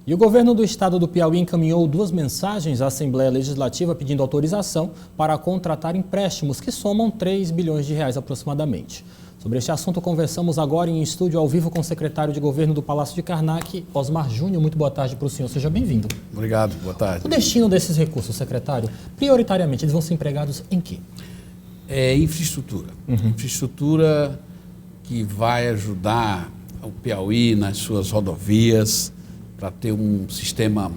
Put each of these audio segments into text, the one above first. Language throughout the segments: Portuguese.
E o governo do estado do Piauí encaminhou 2 mensagens à Assembleia Legislativa pedindo autorização para contratar empréstimos que somam 3 bilhões de reais aproximadamente. Sobre este assunto, conversamos agora em estúdio ao vivo com o secretário de Governo do Palácio de Karnak, Osmar Júnior. Muito boa tarde para o senhor, seja bem-vindo. Obrigado, boa tarde. O destino desses recursos, secretário, prioritariamente, eles vão ser empregados em quê? Infraestrutura. Infraestrutura que vai ajudar o Piauí nas suas rodovias, para ter um sistema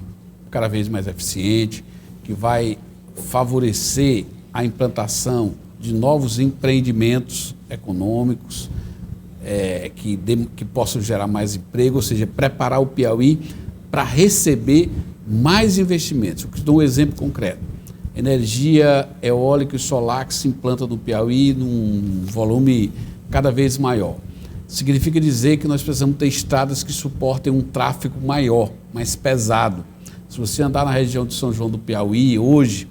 cada vez mais eficiente, que vai favorecer a implantação de novos empreendimentos econômicos, que possam gerar mais emprego, ou seja, preparar o Piauí para receber mais investimentos. Eu dou um exemplo concreto. Energia eólica e solar que se implanta no Piauí num volume cada vez maior. Significa dizer que nós precisamos ter estradas que suportem um tráfego maior, mais pesado. Se você andar na região de São João do Piauí, hoje,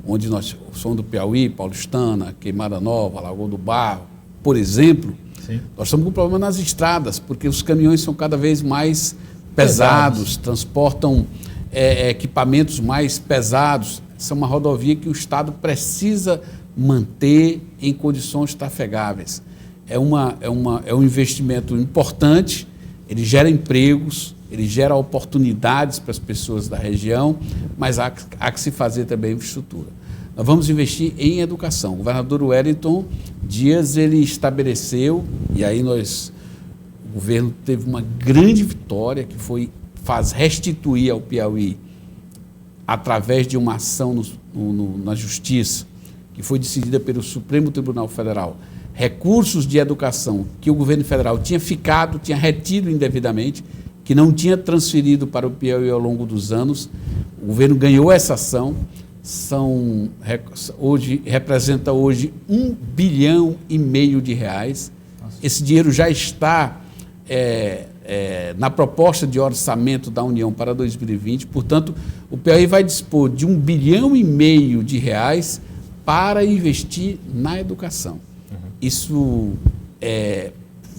onde nós somos do Piauí, Paulistana, Queimada Nova, Lagoa do Barro, por exemplo, sim, nós estamos com problema nas estradas, porque os caminhões são cada vez mais pesados. Transportam equipamentos mais pesados. Essa é uma rodovia que o Estado precisa manter em condições trafegáveis. É um investimento importante, ele gera empregos, ele gera oportunidades para as pessoas da região, mas há que se fazer também infraestrutura. Nós vamos investir em educação. O governador Wellington Dias, ele estabeleceu, e aí o governo teve uma grande vitória, que foi restituir ao Piauí, através de uma ação na Justiça, que foi decidida pelo Supremo Tribunal Federal, recursos de educação que o governo federal tinha retido indevidamente, que não tinha transferido para o Piauí ao longo dos anos. O governo ganhou essa ação, representa hoje 1,5 bilhão de reais. Nossa. Esse dinheiro já está na proposta de orçamento da União para 2020, portanto, o Piauí vai dispor de 1,5 bilhão de reais para investir na educação. Isso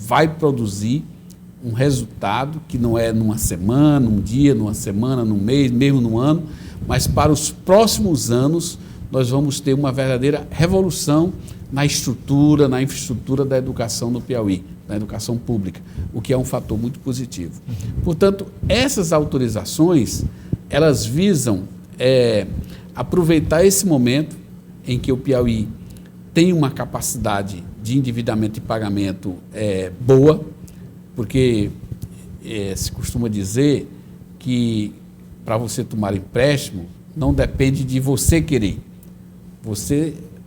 vai produzir um resultado que não é numa semana, num dia, numa semana, num mês, mesmo num ano, mas para os próximos anos nós vamos ter uma verdadeira revolução na estrutura, na infraestrutura da educação no Piauí, na educação pública, o que é um fator muito positivo. Portanto, essas autorizações, elas visam aproveitar esse momento em que o Piauí tem uma capacidade de endividamento e pagamento boa, porque se costuma dizer que para você tomar empréstimo não depende de você querer.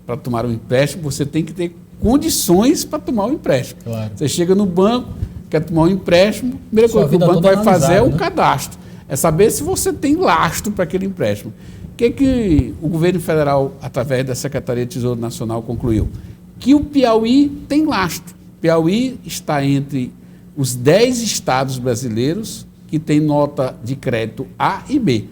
Para tomar um empréstimo, você tem que ter condições para tomar um empréstimo. Claro. Você chega no banco, quer tomar um empréstimo, a primeira coisa que o banco vai fazer é o cadastro. É saber se você tem lastro para aquele empréstimo. O que o governo federal, através da Secretaria de Tesouro Nacional, concluiu? Que o Piauí tem lastro. O Piauí está entre os 10 estados brasileiros que tem nota de crédito A e B.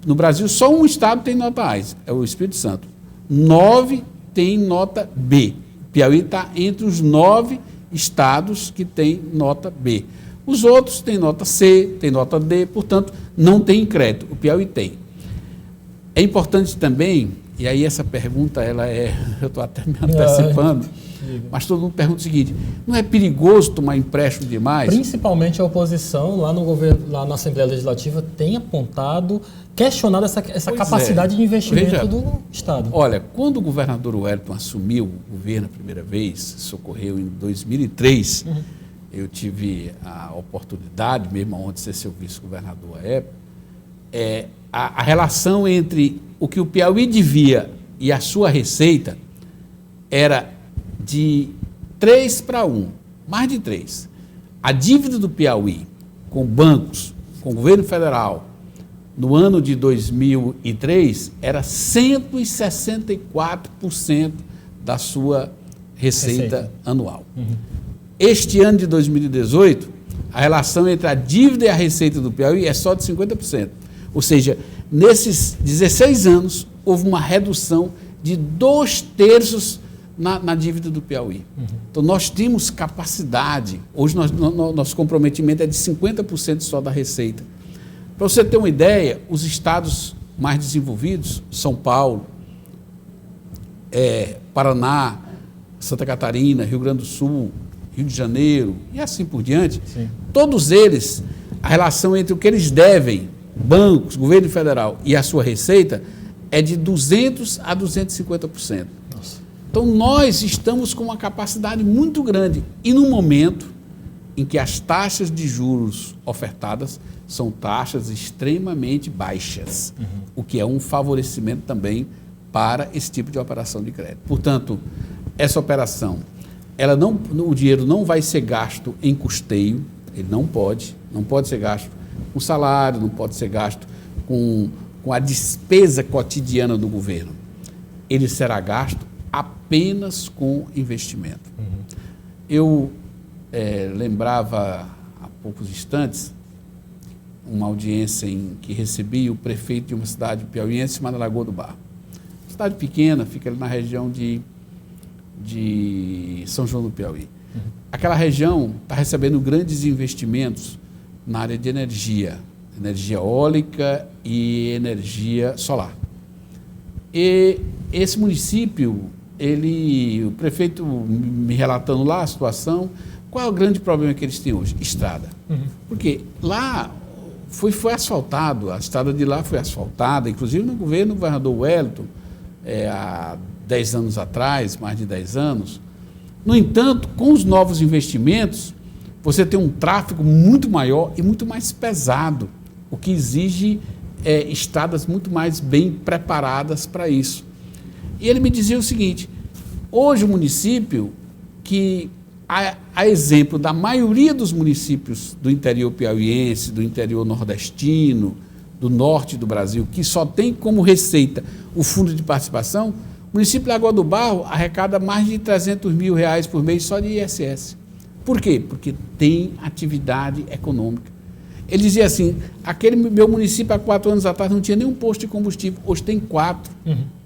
No Brasil, só um estado tem nota A, é o Espírito Santo. 9 tem nota B. O Piauí está entre os 9 estados que tem nota B. Os outros têm nota C, tem nota D, portanto, não tem crédito. O Piauí tem. É importante também, e aí essa pergunta, eu estou até me antecipando, mas todo mundo pergunta o seguinte: não é perigoso tomar empréstimo demais? Principalmente a oposição, lá no governo, lá na Assembleia Legislativa, tem apontado, questionado essa capacidade de investimento do Estado. Olha, quando o governador Wellington assumiu o governo a primeira vez, isso ocorreu em 2003, eu tive a oportunidade, mesmo onde de ser seu vice-governador à época, a relação entre o que o Piauí devia e a sua receita era de 3-1, mais de 3. A dívida do Piauí com bancos, com o governo federal, no ano de 2003, era 164% da sua receita anual. Este ano de 2018, a relação entre a dívida e a receita do Piauí é só de 50%. Ou seja, nesses 16 anos, houve uma redução de 2/3 na dívida do Piauí. Então, nós temos capacidade. Hoje, nosso comprometimento é de 50% só da receita. Para você ter uma ideia, os estados mais desenvolvidos, São Paulo, Paraná, Santa Catarina, Rio Grande do Sul, Rio de Janeiro e assim por diante, Sim. todos eles, a relação entre o que eles devem, bancos, governo federal e a sua receita, é de 200% a 250%. Nossa. Então, nós estamos com uma capacidade muito grande e no momento em que as taxas de juros ofertadas são taxas extremamente baixas, o que é um favorecimento também para esse tipo de operação de crédito. Portanto, essa operação, o dinheiro não vai ser gasto em custeio, ele não pode ser gasto com salário, não pode ser gasto com a despesa cotidiana do governo. Ele será gasto apenas com investimento. Eu lembrava há poucos instantes uma audiência em que recebi o prefeito de uma cidade piauiense chamada Lagoa do Barro. Cidade pequena, fica ali na região de São João do Piauí. Aquela região está recebendo grandes investimentos na área de energia eólica e energia solar. E esse município, o prefeito me relatando lá a situação, qual é o grande problema que eles têm hoje? Estrada. Porque lá foi asfaltado, a estrada de lá foi asfaltada, inclusive no governo do governador Wellington, há 10 anos atrás, mais de 10 anos. No entanto, com os novos investimentos, você tem um tráfego muito maior e muito mais pesado, o que exige estradas muito mais bem preparadas para isso. E ele me dizia o seguinte: hoje o município, que a exemplo da maioria dos municípios do interior piauiense, do interior nordestino, do norte do Brasil, que só tem como receita o fundo de participação, o município de Lagoa do Barro arrecada mais de R$300 mil por mês só de ISS. Por quê? Porque tem atividade econômica. Ele dizia assim: aquele meu município há 4 anos atrás não tinha nenhum posto de combustível, hoje tem 4.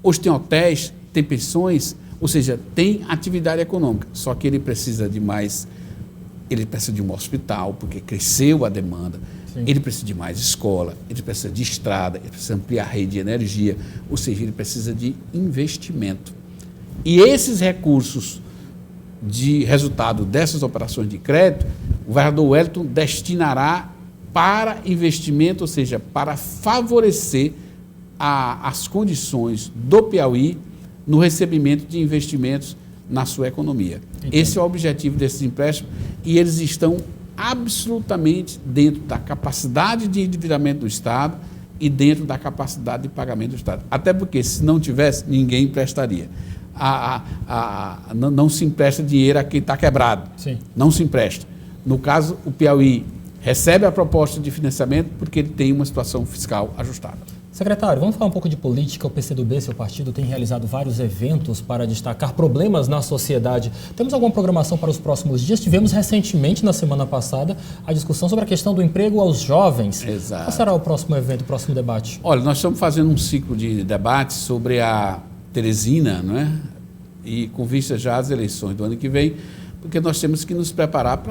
Hoje tem hotéis, tem pensões, ou seja, tem atividade econômica. Só que ele precisa de mais, ele precisa de um hospital, porque cresceu a demanda. Sim. Ele precisa de mais escola, ele precisa de estrada, ele precisa ampliar a rede de energia, ou seja, ele precisa de investimento. E esses recursos de resultado dessas operações de crédito, o governador Wellington destinará para investimento, ou seja, para favorecer as condições do Piauí no recebimento de investimentos na sua economia. Entendi. Esse é o objetivo desses empréstimos e eles estão absolutamente dentro da capacidade de endividamento do Estado e dentro da capacidade de pagamento do Estado. Até porque, se não tivesse, ninguém emprestaria. Não se empresta dinheiro a quem está quebrado. Sim. Não se empresta. No caso, o Piauí recebe a proposta de financiamento porque ele tem uma situação fiscal ajustada. Secretário, vamos falar um pouco de política. O PCdoB, seu partido, tem realizado vários eventos para destacar problemas na sociedade. Temos alguma programação para os próximos dias? Tivemos recentemente, na semana passada, a discussão sobre a questão do emprego aos jovens. Exato. Qual será o próximo evento, o próximo debate? Olha, nós estamos fazendo um ciclo de debates sobre a Teresina, não é? E com vista já às eleições do ano que vem, porque nós temos que nos preparar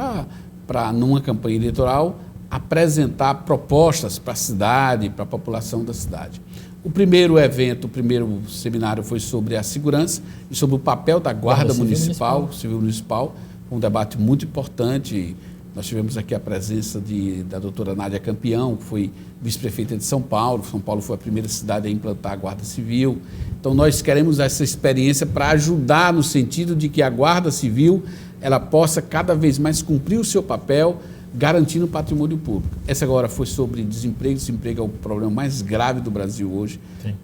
para numa campanha eleitoral, apresentar propostas para a cidade, para a população da cidade. O primeiro evento, o primeiro seminário foi sobre a segurança e sobre o papel da Guarda Civil Municipal, um debate muito importante. Nós tivemos aqui a presença da doutora Nádia Campeão, que foi vice-prefeita de São Paulo. São Paulo foi a primeira cidade a implantar a Guarda Civil. Então, nós queremos essa experiência para ajudar no sentido de que a Guarda Civil ela possa cada vez mais cumprir o seu papel, garantindo o patrimônio público. Essa agora foi sobre desemprego. Desemprego é o problema mais grave do Brasil hoje.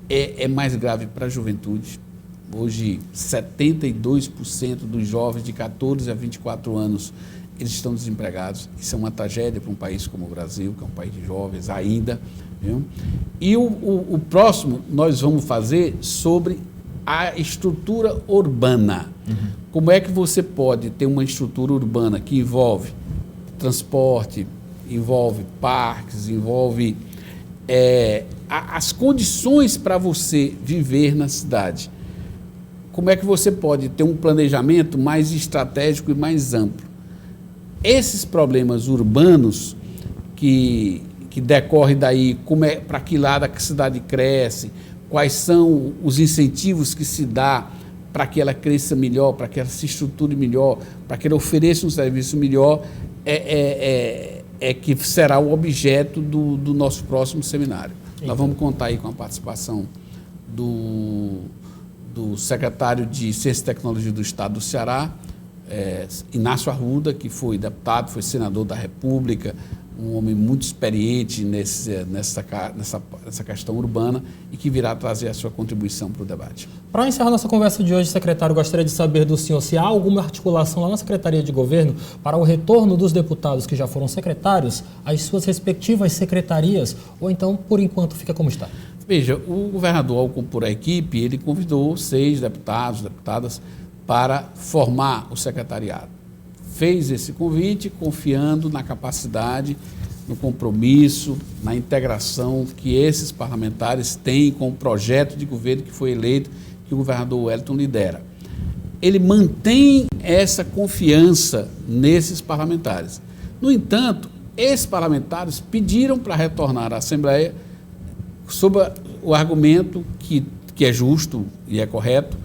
É mais grave para a juventude. Hoje, 72% dos jovens de 14 a 24 anos eles estão desempregados. Isso é uma tragédia para um país como o Brasil, que é um país de jovens ainda. Viu? E o próximo nós vamos fazer sobre a estrutura urbana. Como é que você pode ter uma estrutura urbana que envolve transporte, envolve parques, envolve as condições para você viver na cidade. Como é que você pode ter um planejamento mais estratégico e mais amplo? Esses problemas urbanos que que decorre daí, para que lado a cidade cresce, quais são os incentivos que se dá para que ela cresça melhor, para que ela se estruture melhor, para que ela ofereça um serviço melhor, que será o objeto do nosso próximo seminário. Então, nós vamos contar aí com a participação do secretário de Ciência e Tecnologia do Estado do Ceará, Inácio Arruda, que foi deputado, foi senador da República, um homem muito experiente nessa questão urbana e que virá trazer a sua contribuição para o debate. Para encerrar nossa conversa de hoje, secretário, gostaria de saber do senhor se há alguma articulação lá na Secretaria de Governo para o retorno dos deputados que já foram secretários às suas respectivas secretarias, ou então, por enquanto, fica como está? Veja, o governador, ao compor a equipe, ele convidou 6 deputados, deputadas, para formar o secretariado. Fez esse convite confiando na capacidade, no compromisso, na integração que esses parlamentares têm com o projeto de governo que foi eleito, que o governador Wellington lidera. Ele mantém essa confiança nesses parlamentares. No entanto, esses parlamentares pediram para retornar à Assembleia sob o argumento que é justo e é correto,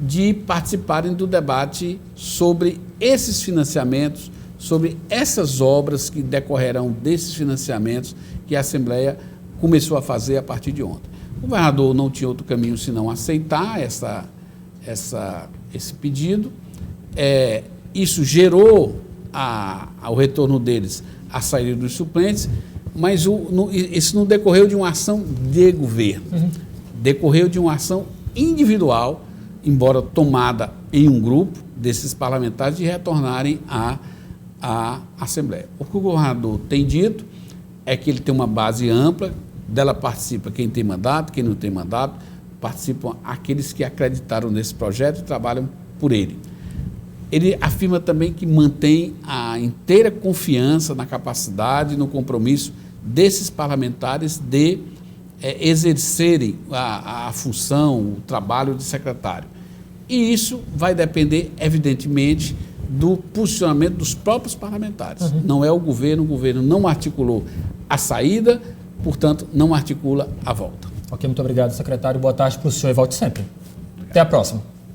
de participarem do debate sobre esses financiamentos, sobre essas obras que decorrerão desses financiamentos que a Assembleia começou a fazer a partir de ontem. O governador não tinha outro caminho senão aceitar esse pedido. Isso gerou ao retorno deles a saída dos suplentes, mas isso não decorreu de uma ação de governo, decorreu de uma ação individual, embora tomada em um grupo desses parlamentares, de retornarem à Assembleia. O que o governador tem dito é que ele tem uma base ampla, dela participa quem tem mandato, quem não tem mandato, participam aqueles que acreditaram nesse projeto e trabalham por ele. Ele afirma também que mantém a inteira confiança na capacidade e no compromisso desses parlamentares de exercerem a função, o trabalho de secretário. E isso vai depender, evidentemente, do posicionamento dos próprios parlamentares. Não é o governo não articulou a saída, portanto, não articula a volta. Ok, muito obrigado, secretário. Boa tarde para o senhor e volte sempre. Obrigado. Até a próxima.